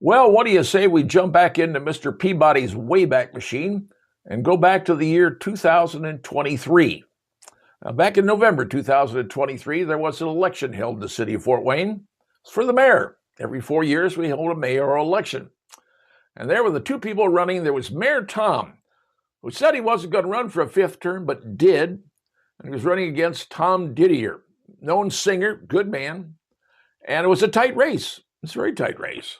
Well, what do you say we jump back into Mr. Peabody's Wayback Machine and go back to the year 2023? Now, back in November 2023, there was an election held in the city of Fort Wayne. It's for the mayor. Every 4 years, we hold a mayoral election. And there were the two people running. There was Mayor Tom, who said he wasn't going to run for a fifth term, but did. And he was running against Tom Didier, known singer, good man. And it was a tight race. It's a very tight race.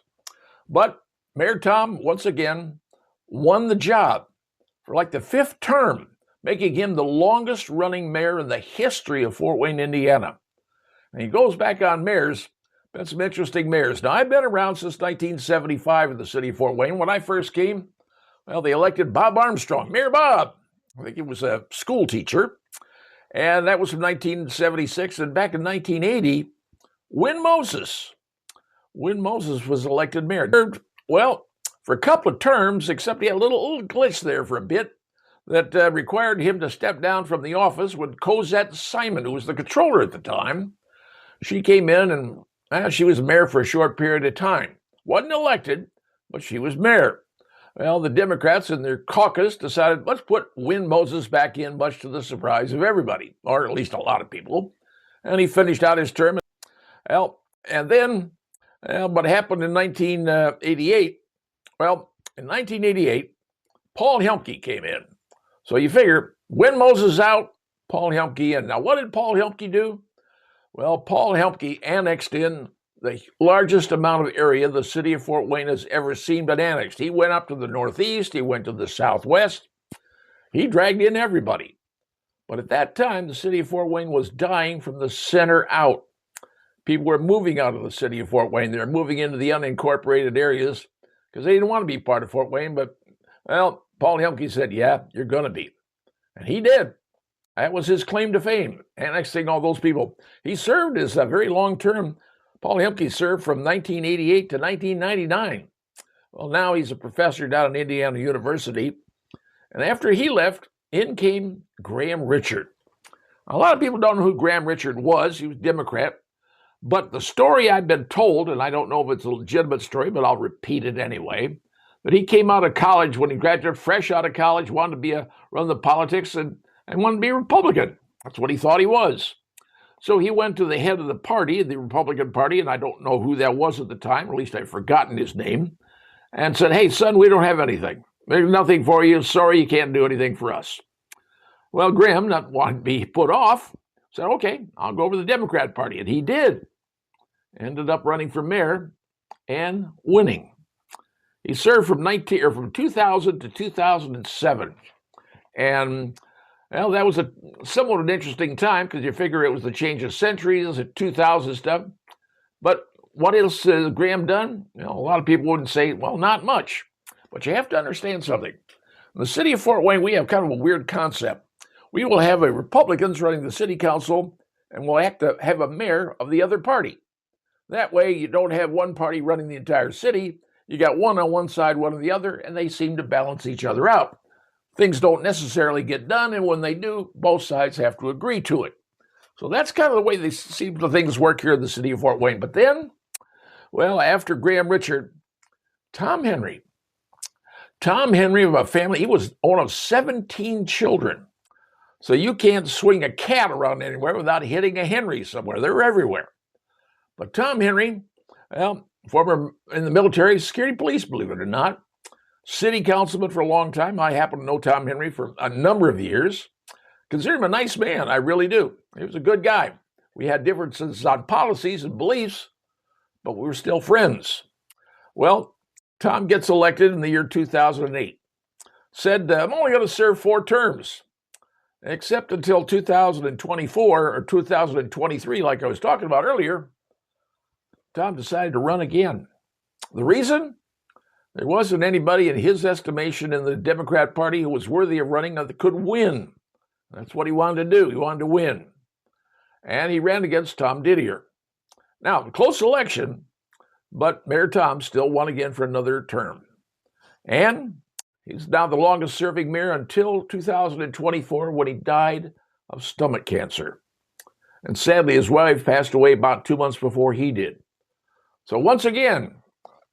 But Mayor Tom, once again, won the job for like the fifth term, making him the longest running mayor in the history of Fort Wayne, Indiana. And he goes back on mayors, been some interesting mayors. Now, I've been around since 1975 in the city of Fort Wayne. When I first came, well, they elected Bob Armstrong, Mayor Bob. I think he was a school teacher. And that was from 1976. And back in 1980, Win Moses was elected mayor. Well, for a couple of terms, except he had a little glitch there for a bit that required him to step down from the office when Cosette Simon, who was the controller at the time, she came in and she was mayor for a short period of time. Wasn't elected, but she was mayor. Well, the Democrats in their caucus decided, let's put Win Moses back in, much to the surprise of everybody, or at least a lot of people. And he finished out his term. Well, and then what happened in 1988? Well, in 1988, Paul Helmke came in. So you figure, Win Moses out, Paul Helmke in. Now, what did Paul Helmke do? Well, Paul Helmke annexed in the largest amount of area the city of Fort Wayne has ever seen but annexed. He went up to the northeast, he went to the southwest, he dragged in everybody. But at that time, the city of Fort Wayne was dying from the center out. People were moving out of the city of Fort Wayne. They were moving into the unincorporated areas because they didn't want to be part of Fort Wayne. But, well, Paul Helmke said, yeah, you're going to be. And he did. That was his claim to fame, annexing all those people. He served as a very long term. Paul Helmke served from 1988 to 1999. Well, now he's a professor down at Indiana University. And after he left, in came Graham Richard. A lot of people don't know who Graham Richard was. He was a Democrat. But the story I've been told, and I don't know if it's a legitimate story, but I'll repeat it anyway, that he came out of college when he graduated, fresh out of college, wanted to run the politics and wanted to be a Republican. That's what he thought he was. So he went to the head of the party, the Republican Party, and I don't know who that was at the time, or at least I've forgotten his name, and said, hey, son, we don't have anything. There's nothing for you. Sorry, you can't do anything for us. Well, Graham, not wanting to be put off, said, okay, I'll go over to the Democrat Party. And he did. Ended up running for mayor and winning. He served from 2000 to 2007. And, well, that was a somewhat an interesting time because you figure it was the change of centuries, the 2000 stuff. But what else has Graham done? You know, a lot of people wouldn't say, well, not much. But you have to understand something. In the city of Fort Wayne, we have kind of a weird concept. We will have a Republicans running the city council, and we'll have to have a mayor of the other party. That way, you don't have one party running the entire city. You got one on one side, one on the other, and they seem to balance each other out. Things don't necessarily get done, and when they do, both sides have to agree to it. So that's kind of the way things work here in the city of Fort Wayne. But then, well, after Graham Richard, Tom Henry of a family, he was one of 17 children. So you can't swing a cat around anywhere without hitting a Henry somewhere. They're everywhere. But Tom Henry, well, former in the military, security police, believe it or not, city councilman for a long time. I happen to know Tom Henry for a number of years. Consider him a nice man, I really do. He was a good guy. We had differences on policies and beliefs, but we were still friends. Well, Tom gets elected in the year 2008. Said, I'm only going to serve 4 terms, except until 2024 or 2023, like I was talking about earlier. Tom decided to run again. The reason? There wasn't anybody in his estimation in the Democrat Party who was worthy of running that could win. That's what he wanted to do. He wanted to win. And he ran against Tom Didier. Now, close election, but Mayor Tom still won again for another term. And he's now the longest serving mayor until 2024 when he died of stomach cancer. And sadly, his wife passed away about 2 months before he did. So once again,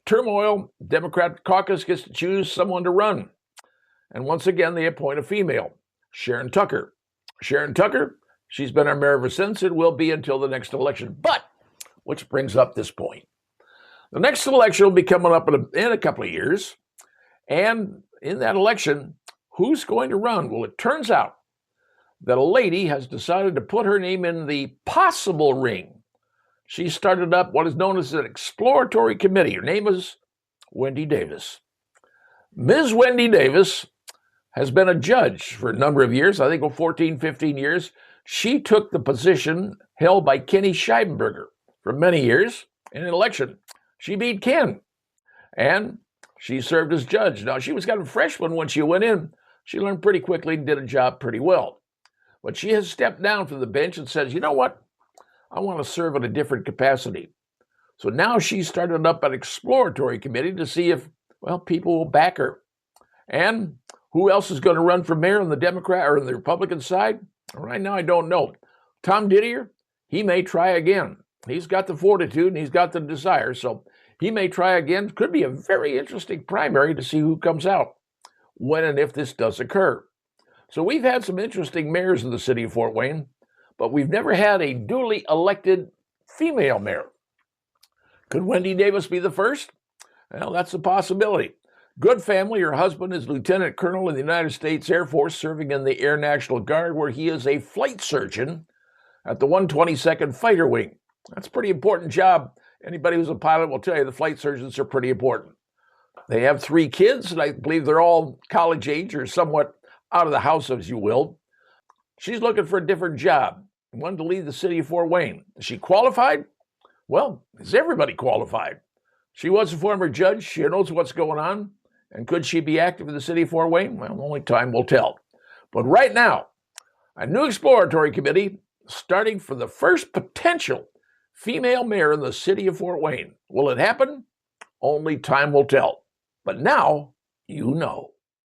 turmoil. Democrat caucus gets to choose someone to run. And once again, they appoint a female, Sharon Tucker. Sharon Tucker, she's been our mayor ever since. It will be until the next election. But, which brings up this point. The next election will be coming up in a couple of years. And in that election, who's going to run? Well, it turns out that a lady has decided to put her name in the possible ring. She started up what is known as an exploratory committee. Her name is Wendy Davis. Ms. Wendy Davis has been a judge for a number of years, I think 14, 15 years. She took the position held by Kenny Scheibenberger for many years in an election. She beat Ken, and she served as judge. Now, she was kind of a freshman when she went in. She learned pretty quickly and did a job pretty well. But she has stepped down from the bench and says, you know what? I want to serve in a different capacity. So now she started up an exploratory committee to see if, well, people will back her. And who else is going to run for mayor on the Democrat or on the Republican side? Right now, I don't know. Tom Didier, he may try again. He's got the fortitude and he's got the desire. So he may try again. Could be a very interesting primary to see who comes out when and if this does occur. So we've had some interesting mayors in the city of Fort Wayne, but we've never had a duly elected female mayor. Could Wendy Davis be the first? Well, that's a possibility. Good family. Her husband is Lieutenant Colonel in the United States Air Force, serving in the Air National Guard, where he is a flight surgeon at the 122nd Fighter Wing. That's a pretty important job. Anybody who's a pilot will tell you the flight surgeons are pretty important. They have 3 kids, and I believe they're all college age or somewhat out of the house, as you will. She's looking for a different job, one to lead the city of Fort Wayne. Is she qualified? Well, is everybody qualified? She was a former judge. She knows what's going on. And could she be active in the city of Fort Wayne? Well, only time will tell. But right now, a new exploratory committee starting for the first potential female mayor in the city of Fort Wayne. Will it happen? Only time will tell. But now, you know.